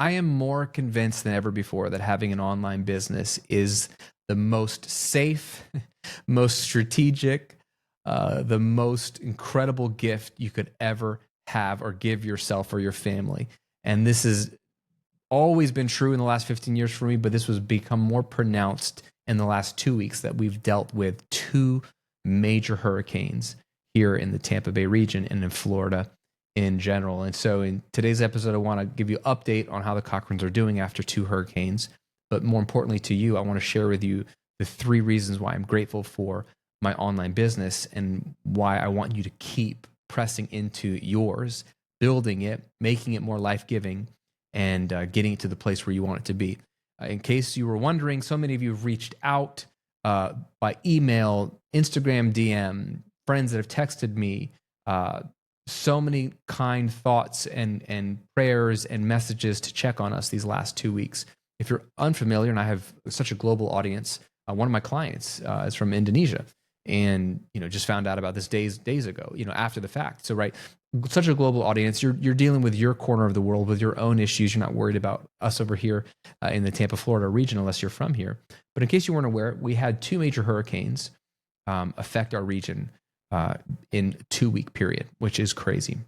I am more convinced than ever before that having an online business is the most safe, most strategic, the most incredible gift you could ever have or give yourself or your family. And this has always been true in the last 15 years for me, but this was become more pronounced in the last 2 weeks that we've dealt with two major hurricanes here in the Tampa Bay region and in Florida in general. And so in today's episode, I want to give you an update on how the Cochranes are doing after two hurricanes. But more importantly to you, I want to share with you the three reasons why I'm grateful for my online business and why I want you to keep pressing into yours, building it, making it more life-giving, and getting it to the place where you want it to be. In case you were wondering, so many of you have reached out by email, Instagram DM, friends that have texted me, so many kind thoughts and prayers and messages to check on us these last 2 weeks. If you're unfamiliar, and I have such a global audience, one of my clients is from Indonesia, and just found out about this days ago, after the fact. So right, such a global audience. You're dealing with your corner of the world with your own issues. You're not worried about us over here in the Tampa, Florida region, unless you're from here. But in case you weren't aware, we had two major hurricanes affect our region in 2 week period, which is crazy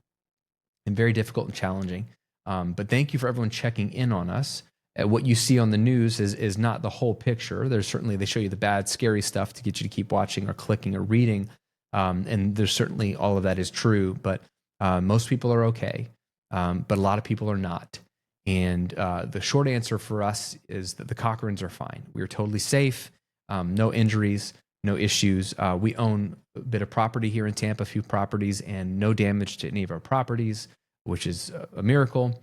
and very difficult and challenging. But thank you for everyone checking in on us. What you see on the news is not the whole picture. There's certainly, they show you the bad, scary stuff to get you to keep watching or clicking or reading. And there's certainly all of that is true, but most people are okay. But a lot of people are not. And the short answer for us is that the Cochranes are fine. We are totally safe, no injuries, no issues. We own a bit of property here in Tampa, a few properties, and no damage to any of our properties, which is a miracle.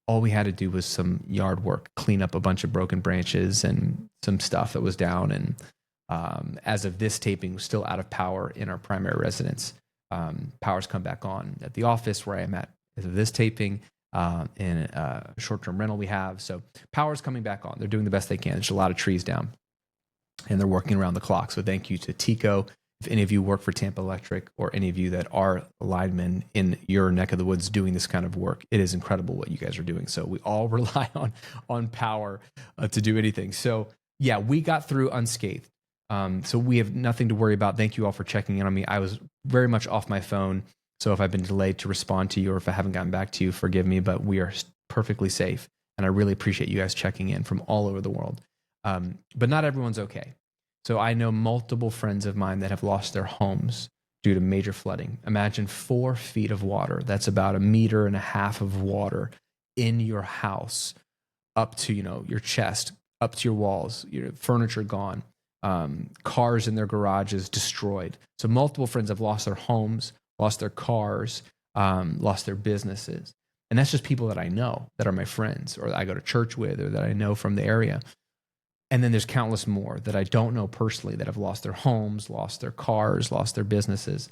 All we had to do was some yard work, clean up a bunch of broken branches and some stuff that was down. And as of this taping, we're still out of power in our primary residence. Power's come back on at the office where I am at as of this taping, in a short-term rental we have. So power's coming back on. They're doing the best they can. There's a lot of trees down, and they're working around the clock. So thank you to Tico. If any of you work for Tampa Electric or any of you that are linemen in your neck of the woods doing this kind of work, it is incredible what you guys are doing. So we all rely on power to do anything. So yeah, we got through unscathed. So we have nothing to worry about. Thank you all for checking in on me. I was very much off my phone. So if I've been delayed to respond to you or if I haven't gotten back to you, forgive me, but we are perfectly safe. And I really appreciate you guys checking in from all over the world. But not everyone's okay. So I know multiple friends of mine that have lost their homes due to major flooding. Imagine 4 feet of water. That's about 1.5 meters of water in your house, up to your chest, up to your walls, your furniture gone, cars in their garages destroyed. So multiple friends have lost their homes, lost their cars, lost their businesses. And that's just people that I know that are my friends or that I go to church with or that I know from the area. And then there's countless more that I don't know personally that have lost their homes, lost their cars, lost their businesses.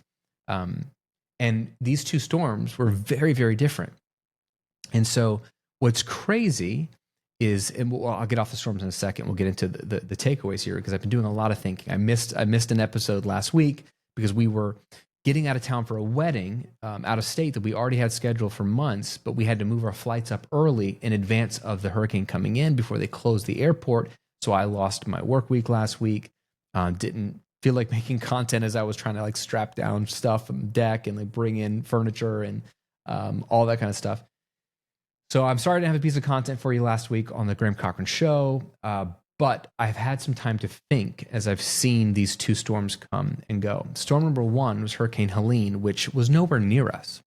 And these two storms were very, very different. And so what's crazy is, and I'll get off the storms in a second. We'll get into the takeaways here because I've been doing a lot of thinking. I missed an episode last week because we were getting out of town for a wedding out of state that we already had scheduled for months, but we had to move our flights up early in advance of the hurricane coming in before they closed the airport. So I lost my work week last week. Didn't feel like making content as I was trying to strap down stuff from the deck and bring in furniture and all that kind of stuff. So I'm sorry I didn't have a piece of content for you last week on the Graham Cochrane Show, but I've had some time to think as I've seen these two storms come and go. Storm number 1 was Hurricane Helen, which was nowhere near us,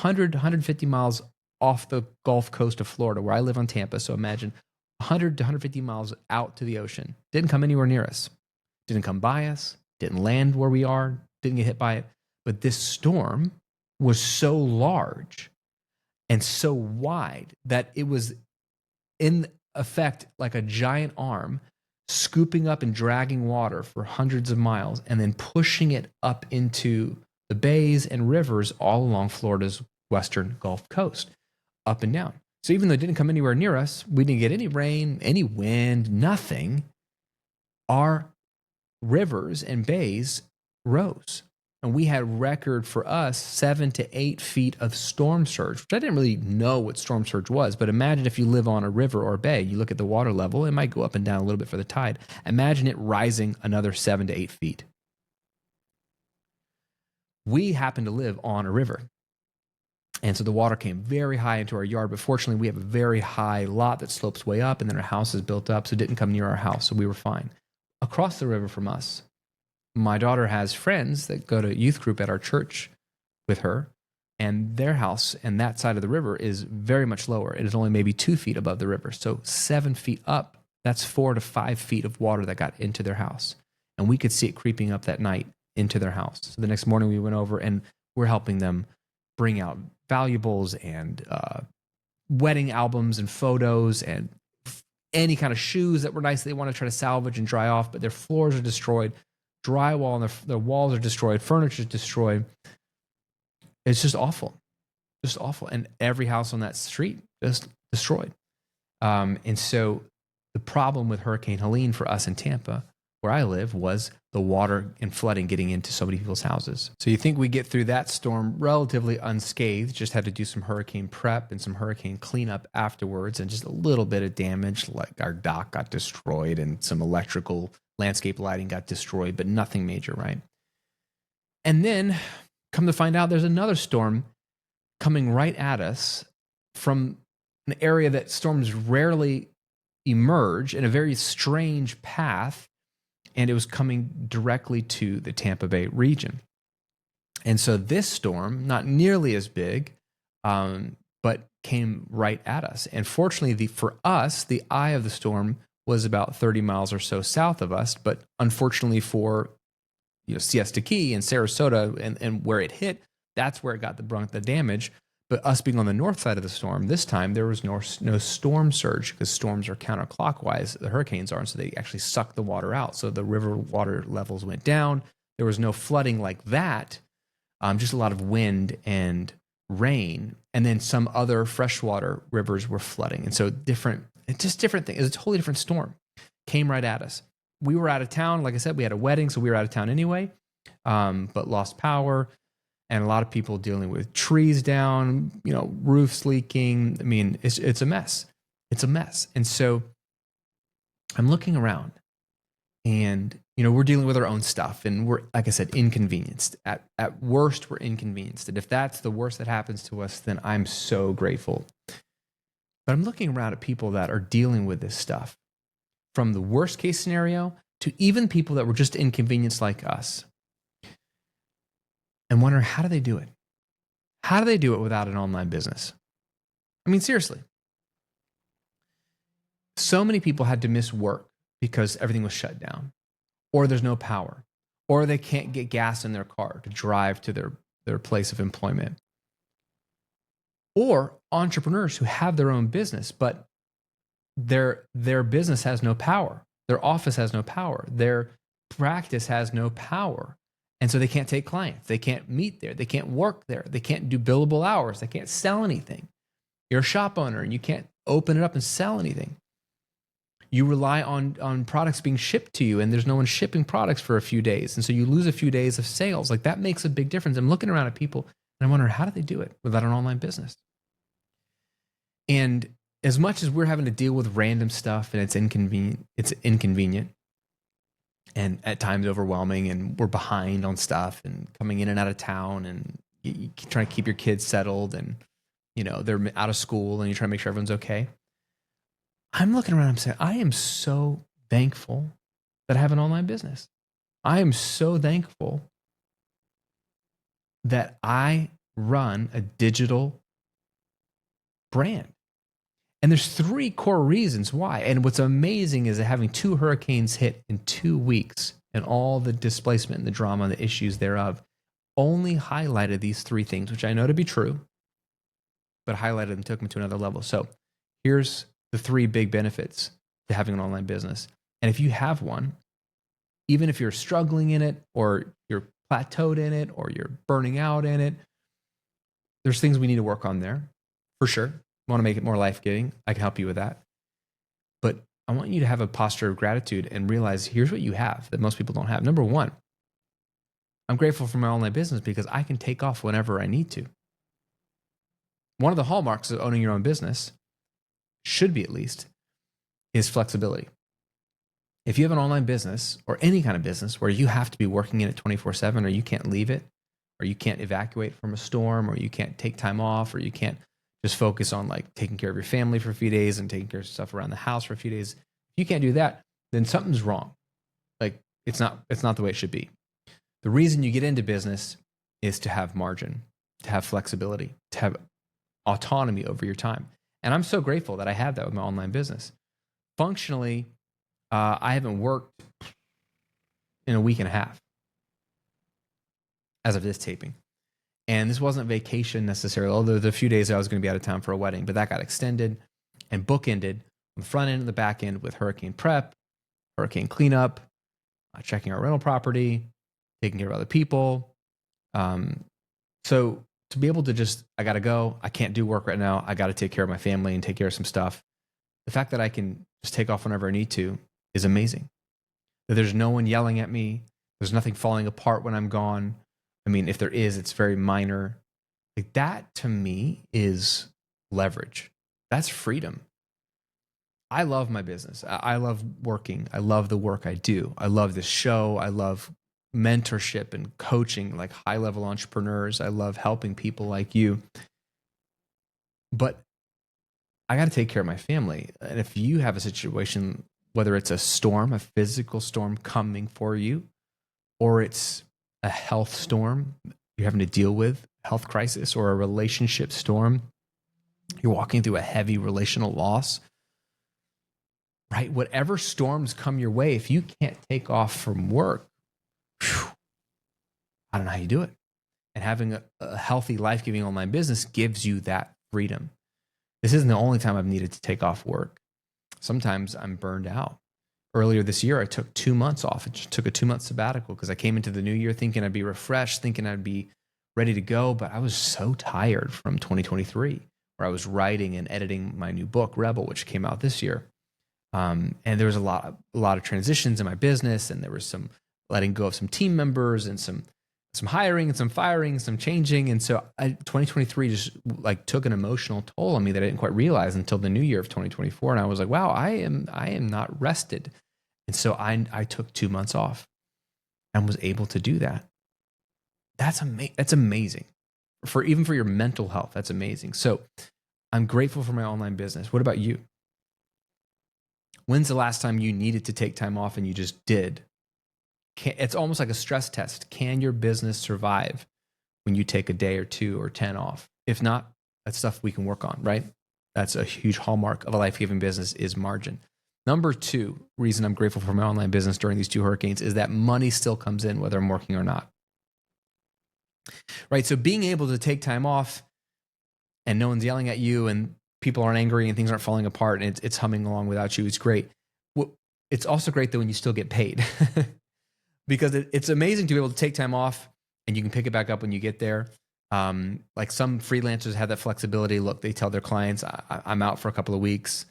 150 miles off the Gulf Coast of Florida, where I live on Tampa. So imagine 100 to 150 miles out to the ocean. Didn't come anywhere near us. Didn't come by us. Didn't land where we are. Didn't get hit by it. But this storm was so large and so wide that it was in effect like a giant arm scooping up and dragging water for hundreds of miles and then pushing it up into the bays and rivers all along Florida's western Gulf Coast, up and down. So even though it didn't come anywhere near us, we didn't get any rain, any wind, nothing. Our rivers and bays rose. And we had record for us 7 to 8 feet of storm surge, which I didn't really know what storm surge was. But imagine if you live on a river or a bay, you look at the water level, it might go up and down a little bit for the tide. Imagine it rising another 7 to 8 feet. We happen to live on a river. And so the water came very high into our yard. But fortunately, we have a very high lot that slopes way up, and then our house is built up, so it didn't come near our house. So we were fine. Across the river from us, my daughter has friends that go to youth group at our church with her, and their house and that side of the river is very much lower. It is only maybe 2 feet above the river. So 7 feet up, that's 4 to 5 feet of water that got into their house. And we could see it creeping up that night into their house. So the next morning we went over and we're helping them bring out valuables and wedding albums and photos and any kind of shoes that were nice that they want to try to salvage and dry off, but their floors are destroyed, drywall and their walls are destroyed, furniture is destroyed. It's just awful. Just awful. And every house on that street just destroyed. And so the problem with Hurricane Helene for us in Tampa, where I live, was the water and flooding getting into so many people's houses. So you think we get through that storm relatively unscathed, just had to do some hurricane prep and some hurricane cleanup afterwards, and just a little bit of damage, like our dock got destroyed and some electrical landscape lighting got destroyed, but nothing major, right? And then come to find out there's another storm coming right at us from an area that storms rarely emerge in a very strange path, and it was coming directly to the Tampa Bay region. And so this storm, not nearly as big, but came right at us. And fortunately, for us, the eye of the storm was about 30 miles or so south of us. But unfortunately for Siesta Key and Sarasota and where it hit, that's where it got the brunt of the damage. But us being on the north side of the storm, this time there was no storm surge, because storms are counterclockwise, the hurricanes are, and so they actually suck the water out. So the river water levels went down. There was no flooding like that, just a lot of wind and rain. And then some other freshwater rivers were flooding. And so different things. It was a totally different storm. Came right at us. We were out of town. Like I said, we had a wedding, so we were out of town anyway, but lost power. And a lot of people dealing with trees down, roofs leaking. I mean, it's a mess. It's a mess. And so I'm looking around, and we're dealing with our own stuff, and we're, like I said, inconvenienced. At worst, we're inconvenienced. And if that's the worst that happens to us, then I'm so grateful. But I'm looking around at people that are dealing with this stuff, from the worst case scenario to even people that were just inconvenienced like us. And wonder, how do they do it? How do they do it without an online business? I mean, seriously. So many people had to miss work because everything was shut down, or there's no power, or they can't get gas in their car to drive to their place of employment. Or entrepreneurs who have their own business, but their business has no power. Their office has no power. Their practice has no power. And so they can't take clients. They can't meet there. They can't work there. They can't do billable hours. They can't sell anything. You're a shop owner and you can't open it up and sell anything. You rely on products being shipped to you, and there's no one shipping products for a few days. And so you lose a few days of sales. Like, that makes a big difference. I'm looking around at people and I'm wondering, how do they do it without an online business? And as much as we're having to deal with random stuff and it's inconvenient, and at times overwhelming, and we're behind on stuff and coming in and out of town, and you trying to keep your kids settled, and they're out of school, and you try to make sure everyone's okay. I'm looking around, I'm saying, I am so thankful that I have an online business. I am so thankful that I run a digital brand. And there's 3 core reasons why. And what's amazing is that having 2 hurricanes hit in 2 weeks, and all the displacement and the drama and the issues thereof, only highlighted these 3 things, which I know to be true, but highlighted them, took them to another level. So here's the 3 big benefits to having an online business. And if you have one, even if you're struggling in it, or you're plateaued in it, or you're burning out in it, there's things we need to work on there, for sure. Want to make it more life-giving, I can help you with that. But I want you to have a posture of gratitude and realize, here's what you have that most people don't have. Number 1, I'm grateful for my online business because I can take off whenever I need to. One of the hallmarks of owning your own business, should be at least, is flexibility. If you have an online business or any kind of business where you have to be working in it 24/7, or you can't leave it, or you can't evacuate from a storm, or you can't take time off, or you can't just focus on like taking care of your family for a few days and taking care of stuff around the house for a few days. If you can't do that, then something's wrong. Like it's not the way it should be. The reason you get into business is to have margin, to have flexibility, to have autonomy over your time. And I'm so grateful that I have that with my online business. Functionally, I haven't worked in a week and a half as of this taping. And this wasn't vacation necessarily, although the few days I was going to be out of town for a wedding, but that got extended and bookended on the front end and the back end with hurricane prep, hurricane cleanup, checking our rental property, taking care of other people. So to be able to just, I got to go, I can't do work right now, I got to take care of my family and take care of some stuff. The fact that I can just take off whenever I need to is amazing. That there's no one yelling at me. There's nothing falling apart when I'm gone. I mean, if there is, it's very minor. Like that to me is leverage. That's freedom. I love my business. I love working. I love the work I do. I love this show. I love mentorship and coaching like high-level entrepreneurs. I love helping people like you. But I got to take care of my family. And if you have a situation, whether it's a storm, a physical storm coming for you, or it's a health storm you're having to deal with, health crisis, or a relationship storm, you're walking through a heavy relational loss, right? Whatever storms come your way, if you can't take off from work, I don't know how you do it. And having a healthy, life-giving online business gives you that freedom. This isn't the only time I've needed to take off work. Sometimes I'm burned out. Earlier this year, I took 2 months off. I just took a 2-month sabbatical because I came into the new year thinking I'd be refreshed, thinking I'd be ready to go. But I was so tired from 2023, where I was writing and editing my new book, Rebel, which came out this year. And there was a lot of transitions in my business, and there was some letting go of some team members and some hiring and some firing, some changing. And so 2023 just like took an emotional toll on me that I didn't quite realize until the new year of 2024. And I was like, wow, I am not rested. And so I took 2 months off and was able to do that. That's amazing. Even for your mental health, that's amazing. So I'm grateful for my online business. What about you? When's the last time you needed to take time off and you just did? It's almost like a stress test. Can your business survive when you take a day or 2 or 10 off? If not, that's stuff we can work on, right? That's a huge hallmark of a life-giving business is margin. Number 2 reason I'm grateful for my online business during these 2 hurricanes is that money still comes in whether I'm working or not. Right? So being able to take time off and no one's yelling at you and people aren't angry and things aren't falling apart and it's humming along without you, it's great. Well, it's also great though when you still get paid. Because it's amazing to be able to take time off and you can pick it back up when you get there. Like some freelancers have that flexibility. Look, they tell their clients, I'm out for a couple of weeks.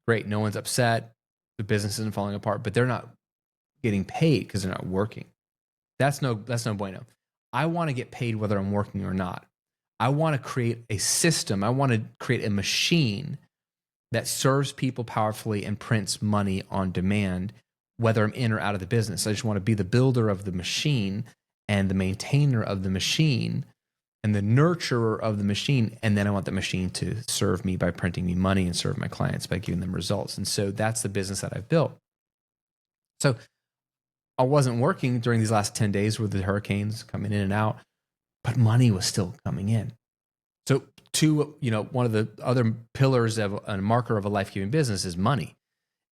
Great. No one's upset. The business isn't falling apart, but they're not getting paid because they're not working. That's no bueno. I want to get paid whether I'm working or not. I want to create a system. I want to create a machine that serves people powerfully and prints money on demand, whether I'm in or out of the business. I just want to be the builder of the machine and the maintainer of the machine and the nurturer of the machine. And then I want the machine to serve me by printing me money and serve my clients by giving them results. And so that's the business that I've built. So I wasn't working during these last 10 days with the hurricanes coming in and out, but money was still coming in. So one of the other pillars of a marker of a life-giving business is money.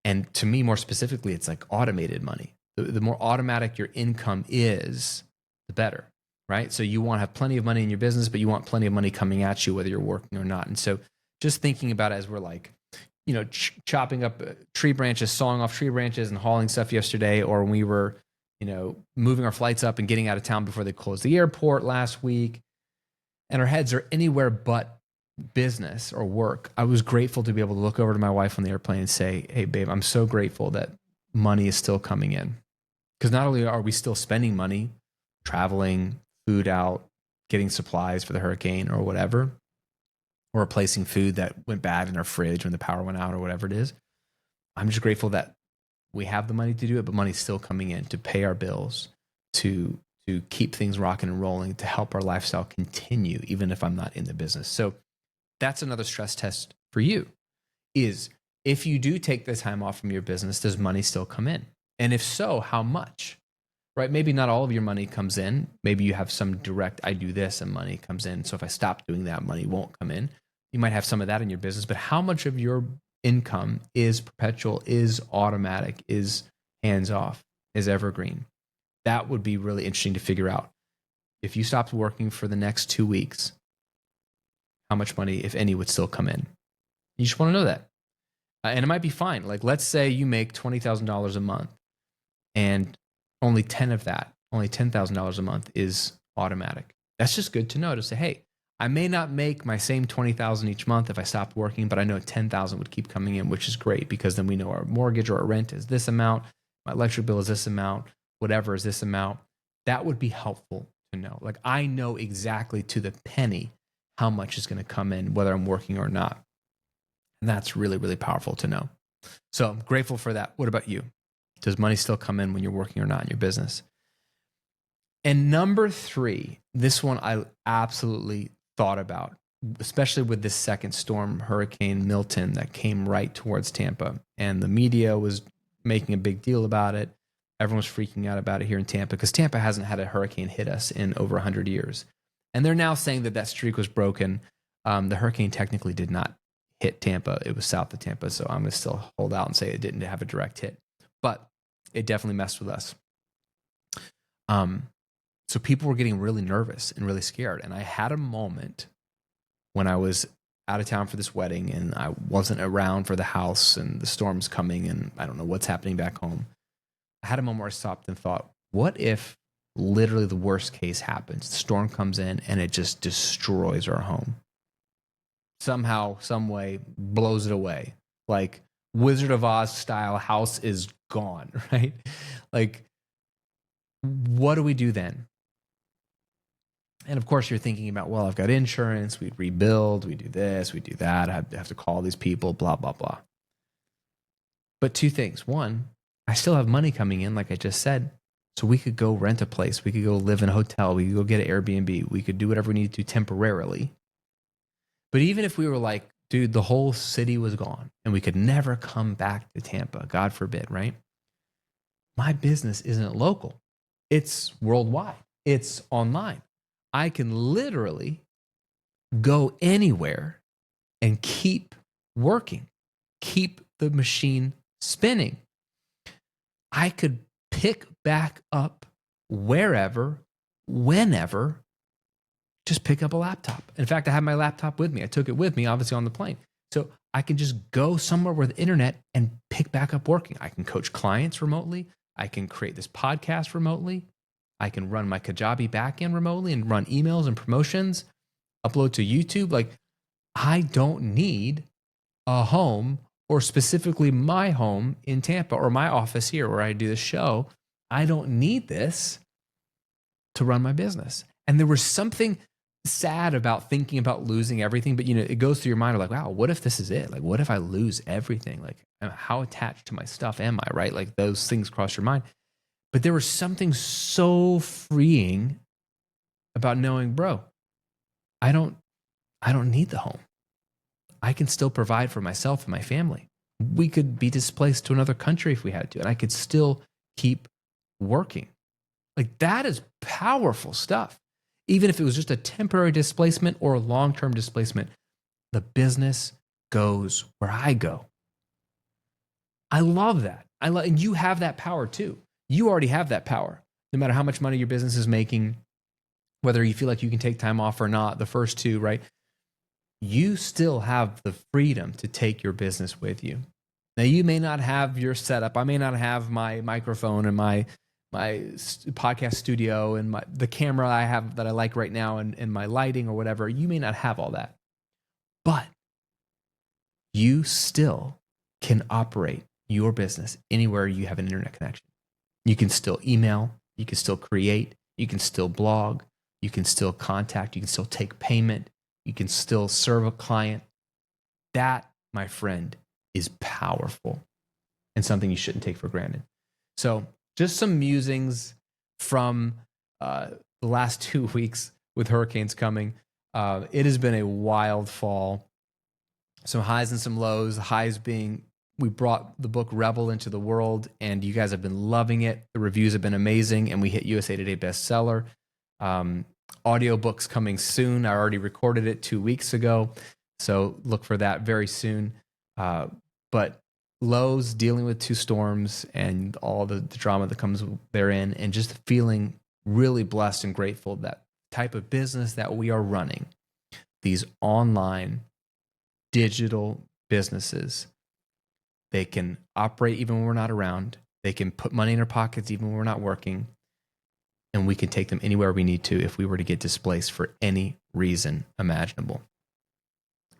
And to me, more specifically, it's like automated money. The more automatic your income is, the better, right? So you want to have plenty of money in your business, but you want plenty of money coming at you, whether you're working or not. And so just thinking about it as we're like, chopping up tree branches, sawing off tree branches and hauling stuff yesterday, or when we were, moving our flights up and getting out of town before they closed the airport last week. And our heads are anywhere but business or work. I was grateful to be able to look over to my wife on the airplane and say, hey, babe, I'm so grateful that money is still coming in. Because not only are we still spending money, traveling, food out, getting supplies for the hurricane or whatever, or replacing food that went bad in our fridge when the power went out or whatever it is. I'm just grateful that we have the money to do it, but money's still coming in to pay our bills, to keep things rocking and rolling, to help our lifestyle continue, even if I'm not in the business. So that's another stress test for you, is if you do take the time off from your business, does money still come in? And if so, how much? Right? Maybe not all of your money comes in. Maybe you have some direct, I do this and money comes in. So if I stop doing that, money won't come in. You might have some of that in your business, but how much of your income is perpetual, is automatic, is hands off, is evergreen? That would be really interesting to figure out. If you stopped working for the next 2 weeks, how much money, if any, would still come in? You just want to know that. And it might be fine. Like, let's say you make $20,000 a month and only 10 of that, only $10,000 a month is automatic. That's just good to know, to say, hey, I may not make my same 20,000 each month if I stopped working, but I know 10,000 would keep coming in, which is great, because then we know our mortgage or our rent is this amount, my electric bill is this amount, whatever is this amount. That would be helpful to know. Like, I know exactly to the penny how much is going to come in, whether I'm working or not. And that's really, really powerful to know. So I'm grateful for that. What about you? Does money still come in when you're working or not in your business? And number 3, this one I absolutely thought about, especially with this second storm, Hurricane Milton, that came right towards Tampa. And the media was making a big deal about it. Everyone was freaking out about it here in Tampa, because Tampa hasn't had a hurricane hit us in over 100 years. And they're now saying that that streak was broken. The hurricane technically did not hit Tampa. It was south of Tampa. So I'm going to still hold out and say it didn't have a direct hit. But it definitely messed with us. So people were getting really nervous and really scared. And I had a moment when I was out of town for this wedding and I wasn't around for the house and the storm's coming and I don't know what's happening back home. I had a moment where I stopped and thought, what if literally the worst case happens? The storm comes in and it just destroys our home. Somehow, some way, blows it away. Like Wizard of Oz style, house is gone, right? Like, what do we do then? And of course, you're thinking about, well, I've got insurance, we'd rebuild, we do this, we do that, I have to call these people, blah, blah, blah. But 2 things. One, I still have money coming in, like I just said. So we could go rent a place, we could go live in a hotel, we could go get an Airbnb, we could do whatever we need to temporarily. But even if we were like, dude, the whole city was gone and we could never come back to Tampa, God forbid, right? My business isn't local. It's worldwide. It's online. I can literally go anywhere and keep working, keep the machine spinning. I could pick back up wherever, whenever, just pick up a laptop. In fact, I have my laptop with me. I took it with me, obviously, on the plane. So I can just go somewhere with internet and pick back up working. I can coach clients remotely. I can create this podcast remotely. I can run my Kajabi backend remotely and run emails and promotions, upload to YouTube. Like, I don't need a home, or specifically my home in Tampa or my office here where I do the show. I don't need this to run my business. And there was something sad about thinking about losing everything, but it goes through your mind like, wow, what if this is it? Like, what if I lose everything? Like, how attached to my stuff am I, right? Like, those things cross your mind. But there was something so freeing about knowing, bro, I don't need the home. I can still provide for myself and my family. We could be displaced to another country if we had to, and I could still keep working. Like, that is powerful stuff. Even if it was just a temporary displacement or a long-term displacement, the business goes where I go. I love that. And you have that power too. You already have that power. No matter how much money your business is making, whether you feel like you can take time off or not, the first 2, right? You still have the freedom to take your business with you. Now, you may not have your setup. I may not have my microphone and my podcast studio and the camera I have that I like right now and my lighting or whatever. You may not have all that, but you still can operate your business anywhere you have an internet connection. You can still email, you can still create, You can still blog. You can still contact. You can still take payment. You can still serve a client. That, my friend, is powerful and something you shouldn't take for granted. So just some musings from the last 2 weeks with hurricanes coming. It has been a wild fall. Some highs and some lows. Highs being we brought the book Rebel into the world, and you guys have been loving it. The reviews have been amazing, and we hit USA Today bestseller. Audiobooks coming soon. I already recorded it 2 weeks ago, so look for that very soon. But lows, dealing with 2 storms and all the drama that comes therein, and just feeling really blessed and grateful that type of business that we are running, these online digital businesses, they can operate even when we're not around. They can put money in our pockets even when we're not working. And we can take them anywhere we need to if we were to get displaced for any reason imaginable.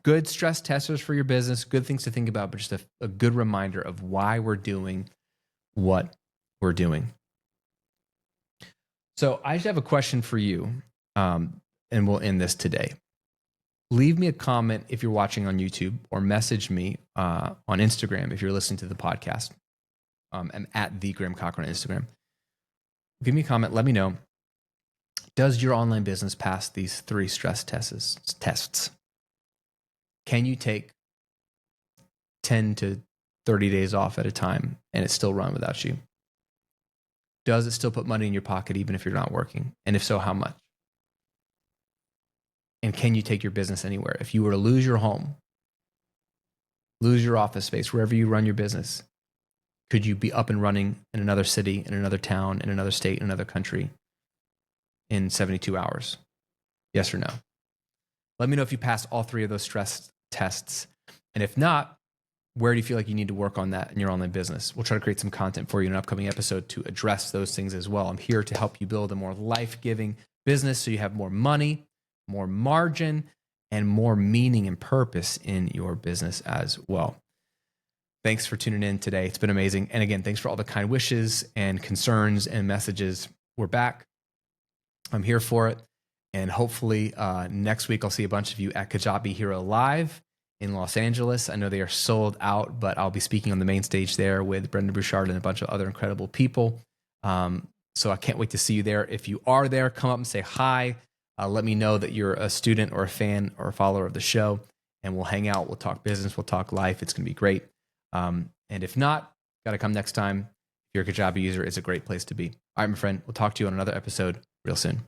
Good stress testers for your business, good things to think about, but just a good reminder of why we're doing what we're doing. So I just have a question for you, and we'll end this today. Leave me a comment if you're watching on YouTube, or message me on Instagram if you're listening to the podcast. I'm at the Graham Cochrane on Instagram. Give me a comment. Let me know. Does your online business pass these 3 stress tests? Can you take 10 to 30 days off at a time and it still run without you? Does it still put money in your pocket even if you're not working? And if so, how much? And can you take your business anywhere? If you were to lose your home, lose your office space, wherever you run your business, could you be up and running in another city, in another town, in another state, in another country in 72 hours? Yes or no? Let me know if you passed all 3 of those stress tests. And if not, where do you feel like you need to work on that in your online business? We'll try to create some content for you in an upcoming episode to address those things as well. I'm here to help you build a more life-giving business so you have more money, more margin, and more meaning and purpose in your business as well. Thanks for tuning in today. It's been amazing. And again, thanks for all the kind wishes and concerns and messages. We're back. I'm here for it. And hopefully next week, I'll see a bunch of you at Kajabi Hero Live in Los Angeles. I know they are sold out, but I'll be speaking on the main stage there with Brendan Bouchard and a bunch of other incredible people. So I can't wait to see you there. If you are there, come up and say hi. Let me know that you're a student or a fan or a follower of the show, and we'll hang out. We'll talk business. We'll talk life. It's going to be great. And if not, got to come next time. If you're a Kajabi user, it's a great place to be. All right, my friend, we'll talk to you on another episode real soon.